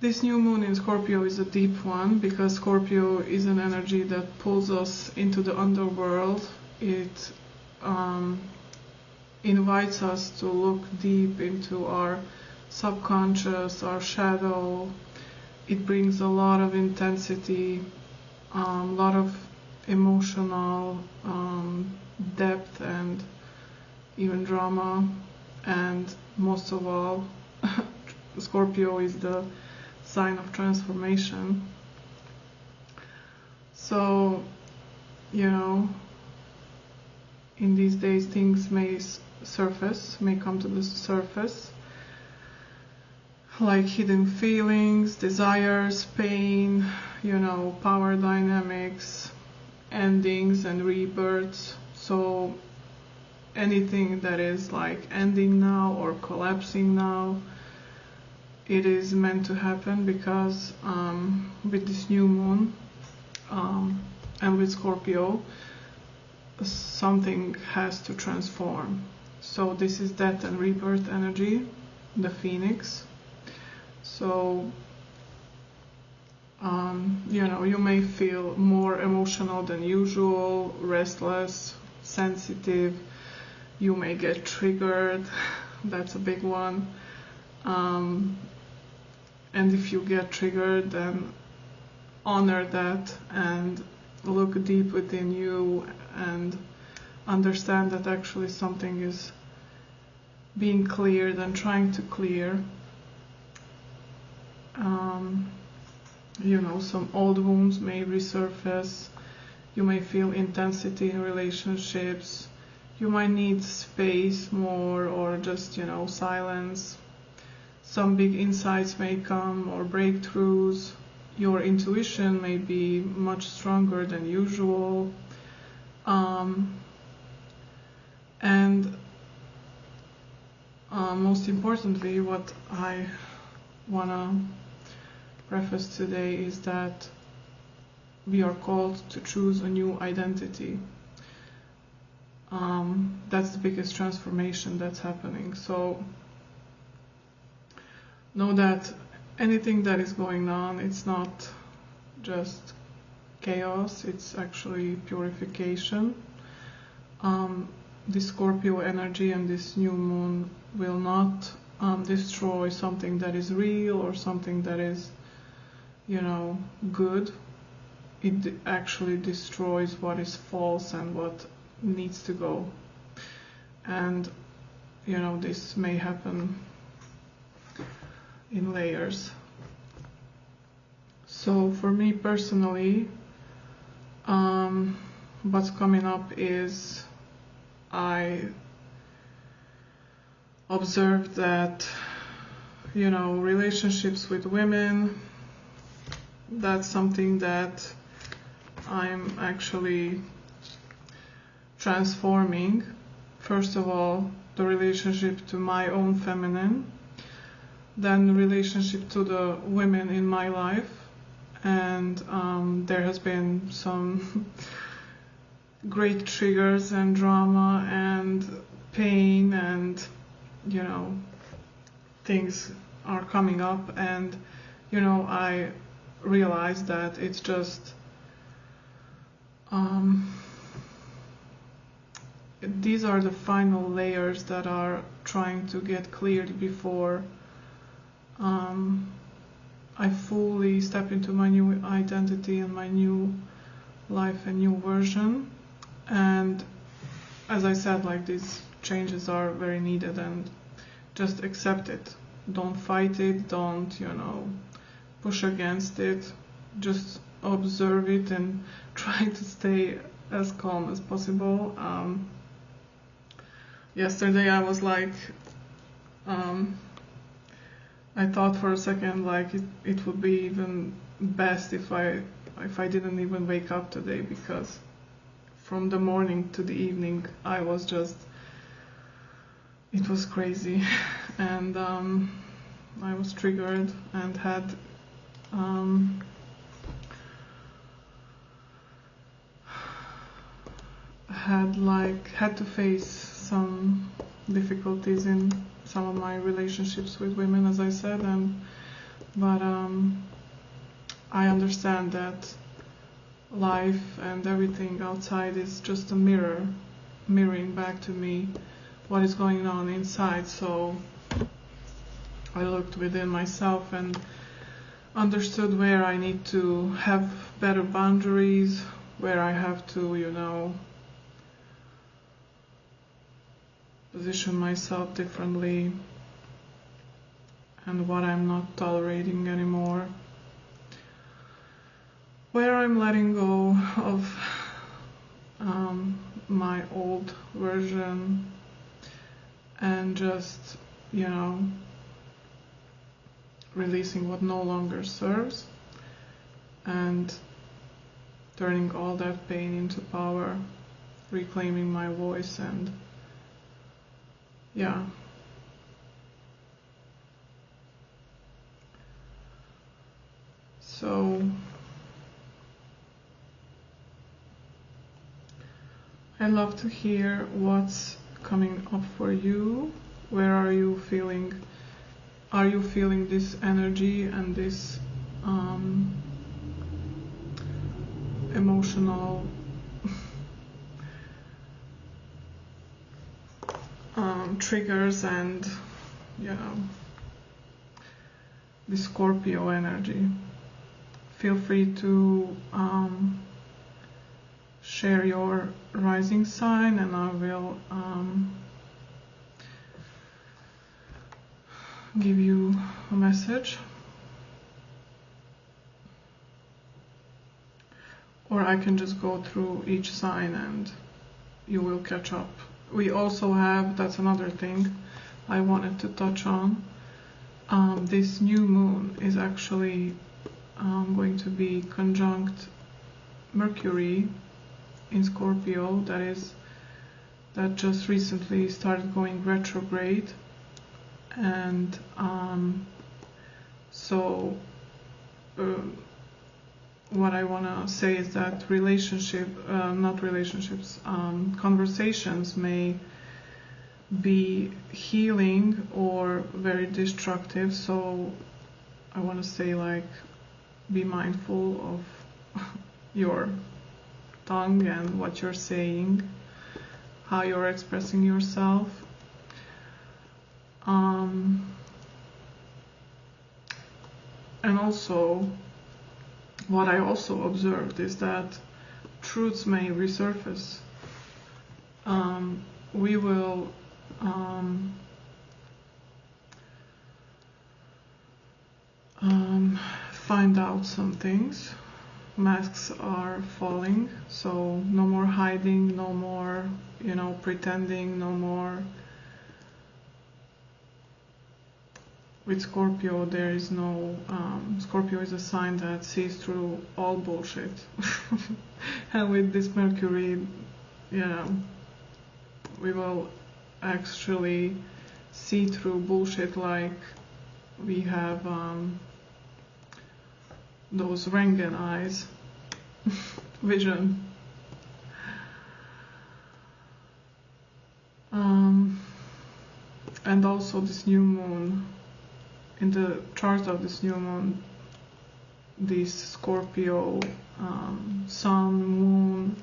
This new moon in Scorpio is a deep one, because Scorpio is an energy that pulls us into the underworld. It invites us to look deep into our subconscious, our shadow. It brings a lot of intensity, a lot of emotional depth and even drama. And most of all, Scorpio is the sign of transformation. So, you know, in these days things may come to the surface, like hidden feelings, desires, pain, you know, power dynamics, endings and rebirths. So anything that is like ending now or collapsing now, it is meant to happen, because with this new moon and with Scorpio, something has to transform. So this is death and rebirth energy, the phoenix. So you know, you may feel more emotional than usual, restless, sensitive. You may get triggered. That's a big one. And if you get triggered, then honor that and look deep within you and understand that actually something is being cleared and trying to clear. You know, some old wounds may resurface. You may feel intensity in relationships. You might need space more, or just, you know, silence. Some big insights may come, or breakthroughs. Your intuition may be much stronger than usual. And most importantly, what I want to preface today is that we are called to choose a new identity. That's the biggest transformation that's happening. So know that anything that is going on, it's not just chaos, it's actually purification. This Scorpio energy and this new moon will not destroy something that is real or something that is, you know, good. It actually destroys what is false and what needs to go. And, you know, this may happen in layers. So for me personally, what's coming up is I observed that, you know, relationships with women, that's something that I'm actually transforming. First of all, the relationship to my own feminine, then the relationship to the women in my life, and there has been some great triggers and drama and pain, and, you know, things are coming up, and, you know, I realized that it's just these are the final layers that are trying to get cleared before I fully step into my new identity and my new life and new version. And as I said, like, these changes are very needed, and just accept it. Don't fight it, don't, you know, push against it. Just observe it and try to stay as calm as possible. Yesterday I was like, I thought for a second like it would be even best if I didn't even wake up today, because from the morning to the evening I was just, it was crazy. And I was triggered and had to face some difficulties in some of my relationships with women, as I said, and But I understand that life and everything outside is just a mirror, mirroring back to me what is going on inside. So I looked within myself and understood where I need to have better boundaries, where I have to, you know, position myself differently, and what I'm not tolerating anymore, where I'm letting go of my old version and just, you know, releasing what no longer serves and turning all that pain into power, reclaiming my voice, and yeah. So I'd love to hear what's coming up for you. Where are you feeling? Are you feeling this energy and this emotional triggers and, you know, the Scorpio energy? Feel free to share your rising sign, and I will give you a message, or I can just go through each sign and you will catch up. We also have, that's another thing I wanted to touch on, this new moon is actually going to be conjunct Mercury in Scorpio, that just recently started going retrograde. And so what I want to say is that conversations may be healing or very destructive. So I want to say, like, be mindful of your tongue and what you're saying, how you're expressing yourself. And also, what I also observed is that truths may resurface. We will find out some things. Masks are falling, so no more hiding, no more, you know, pretending, no more. With Scorpio, there is no, Scorpio is a sign that sees through all bullshit. And with this Mercury, you know, we will actually see through bullshit, like we have those Rengen eyes, vision. And also this new moon. In the chart of this new moon, this Scorpio, Sun, Moon,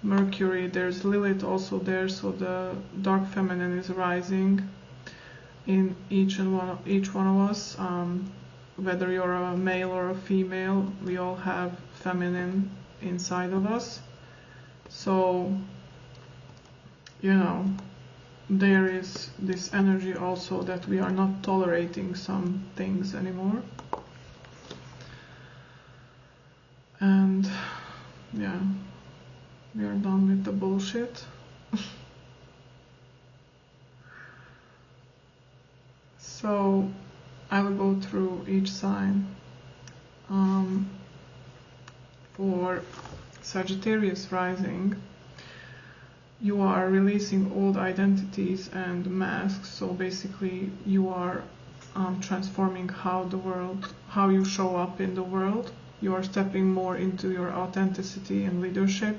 Mercury, there's Lilith also there, so the dark feminine is rising in each one of us. Whether you're a male or a female, we all have feminine inside of us. So, you know, there is this energy also that we are not tolerating some things anymore. And yeah, we are done with the bullshit. So I will go through each sign. For Sagittarius rising, you are releasing old identities and masks. So basically you are transforming how you show up in the world. You are stepping more into your authenticity and leadership,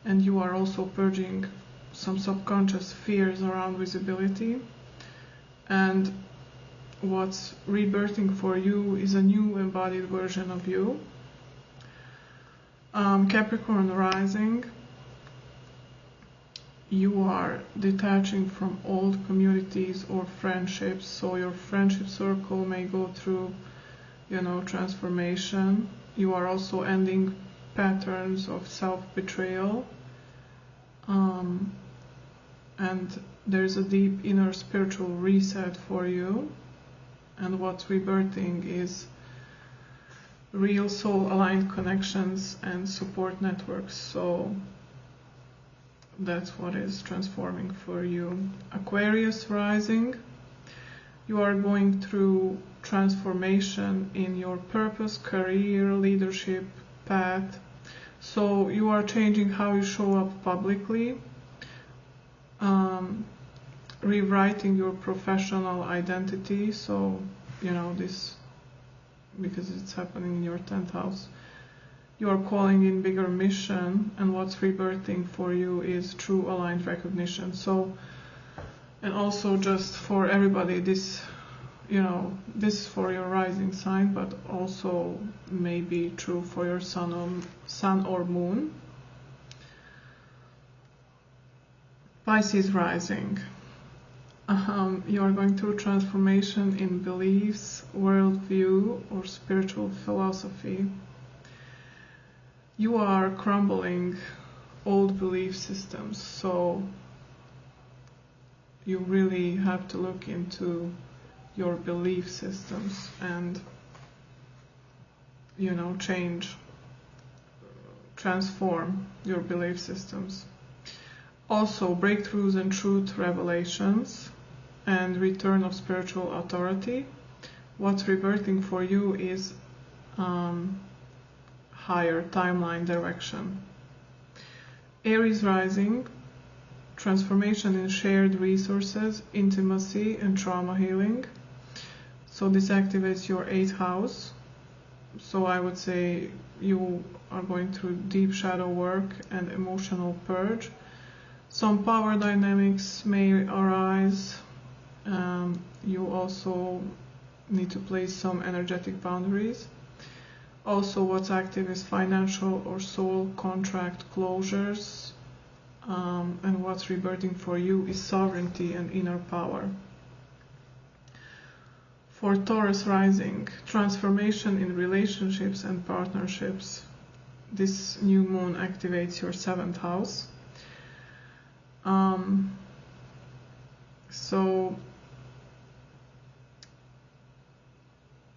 and you are also purging some subconscious fears around visibility. And what's rebirthing for you is a new embodied version of you. Capricorn rising, you are detaching from old communities or friendships, so your friendship circle may go through, transformation. You are also ending patterns of self-betrayal, and there's a deep inner spiritual reset for you. And what's rebirthing is real soul-aligned connections and support networks. So that's what is transforming for you. Aquarius rising, you are going through transformation in your purpose, career, leadership path. So you are changing how you show up publicly, rewriting your professional identity. So, this, because it's happening in your 10th house, you are calling in bigger mission, and what's rebirthing for you is true aligned recognition. So, and also just for everybody, this is for your rising sign, but also may be true for your sun or moon. Pisces rising. You are going through transformation in beliefs, worldview, or spiritual philosophy. You are crumbling old belief systems, so you really have to look into your belief systems and transform your belief systems. Also, breakthroughs and truth revelations and return of spiritual authority. What's rebirthing for you is higher timeline direction. Aries rising, transformation in shared resources, intimacy, and trauma healing. So this activates your 8th house. So I would say you are going through deep shadow work and emotional purge. Some power dynamics may arise. You also need to place some energetic boundaries. Also, what's active is financial or soul contract closures. And what's rebirthing for you is sovereignty and inner power. For Taurus rising, transformation in relationships and partnerships. This new moon activates your 7th house. So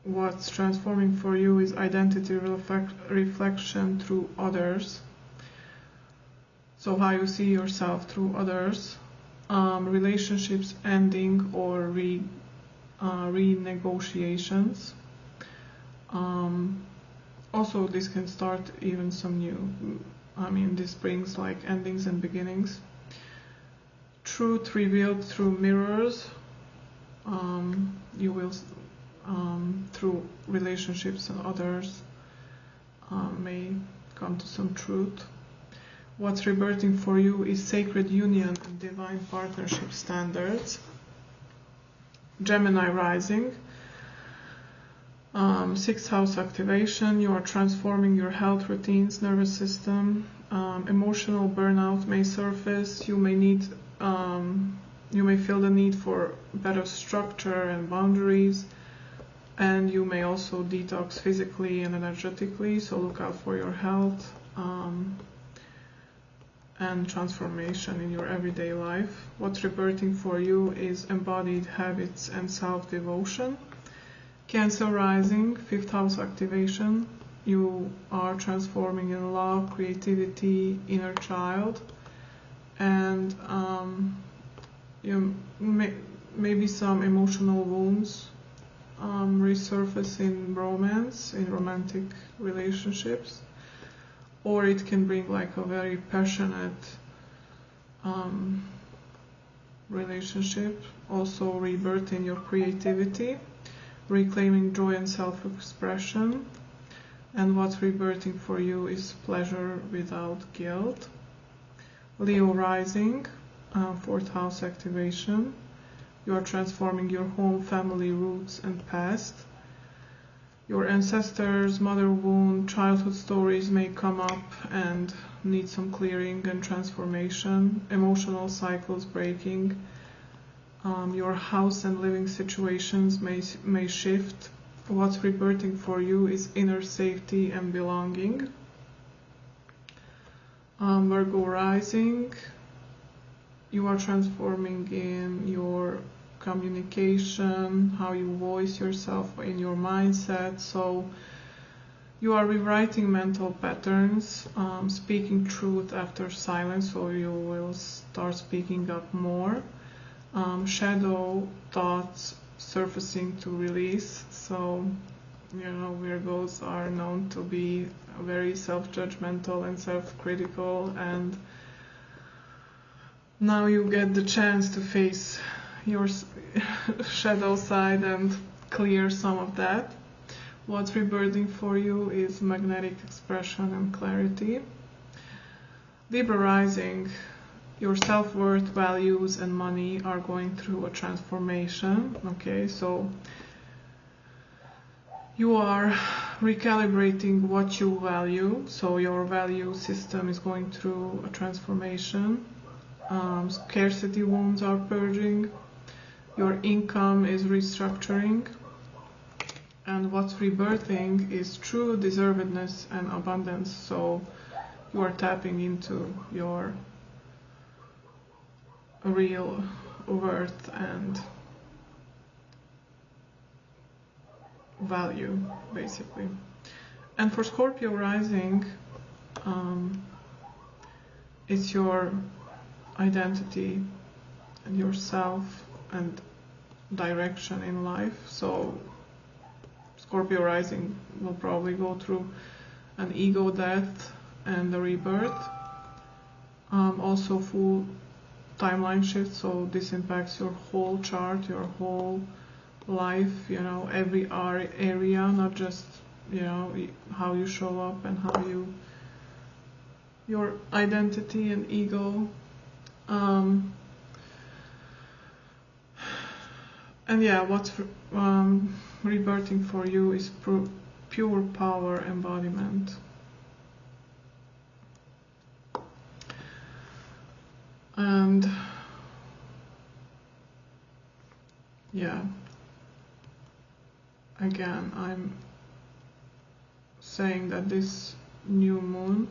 what's transforming for you is identity reflection through others. So how you see yourself through others, relationships ending or renegotiations. Also, this can start even some new. This brings like endings and beginnings. Truth revealed through mirrors. You will, through relationships and others, may come to some truth. What's rebirthing for you is sacred union and divine partnership standards. Gemini rising, 6th house activation. You are transforming your health routines, nervous system. Emotional burnout may surface. You may feel the need for better structure and boundaries, and you may also detox physically and energetically. So look out for your health. And transformation in your everyday life. What's rebirthing for you is embodied habits and self-devotion. Cancer rising, 5th house activation. You are transforming in love, creativity, inner child, and maybe some emotional wounds resurface in romance, in romantic relationships. Or it can bring like a very passionate relationship. Also rebirth in your creativity, reclaiming joy and self-expression. And what's rebirthing for you is pleasure without guilt. Leo rising, 4th house activation. You are transforming your home, family, roots, and past. Your ancestors, mother wound, childhood stories may come up and need some clearing and transformation. Emotional cycles breaking. Your house and living situations may shift. What's rebirthing for you is inner safety and belonging. Virgo rising. You are transforming in your communication, how you voice yourself, in your mindset. So you are rewriting mental patterns, speaking truth after silence, so you will start speaking up more. Shadow thoughts surfacing to release. So, Virgos are known to be very self-judgmental and self-critical, and now you get the chance to face your shadow side and clear some of that. What's rebirthing for you is magnetic expression and clarity. Libra rising. Your self-worth, values, and money are going through a transformation. Okay, so you are recalibrating what you value. So your value system is going through a transformation. Scarcity wounds are purging. Your income is restructuring. And what's rebirthing is true deservedness and abundance. So you are tapping into your real worth and value, basically. And for Scorpio rising, it's your identity and yourself and direction in life. So Scorpio rising will probably go through an ego death and a rebirth. Also full timeline shift, so this impacts your whole chart, your whole life, every area, not just how you show up and how your identity and ego. And yeah, what's rebirthing for you is pure power embodiment. And yeah, again, I'm saying that this new moon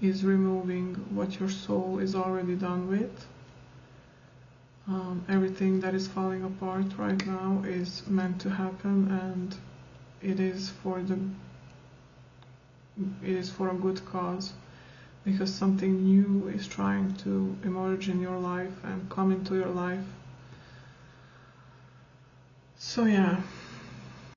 is removing what your soul is already done with. Everything that is falling apart right now is meant to happen, and it is for a good cause, because something new is trying to emerge in your life and come into your life. So yeah,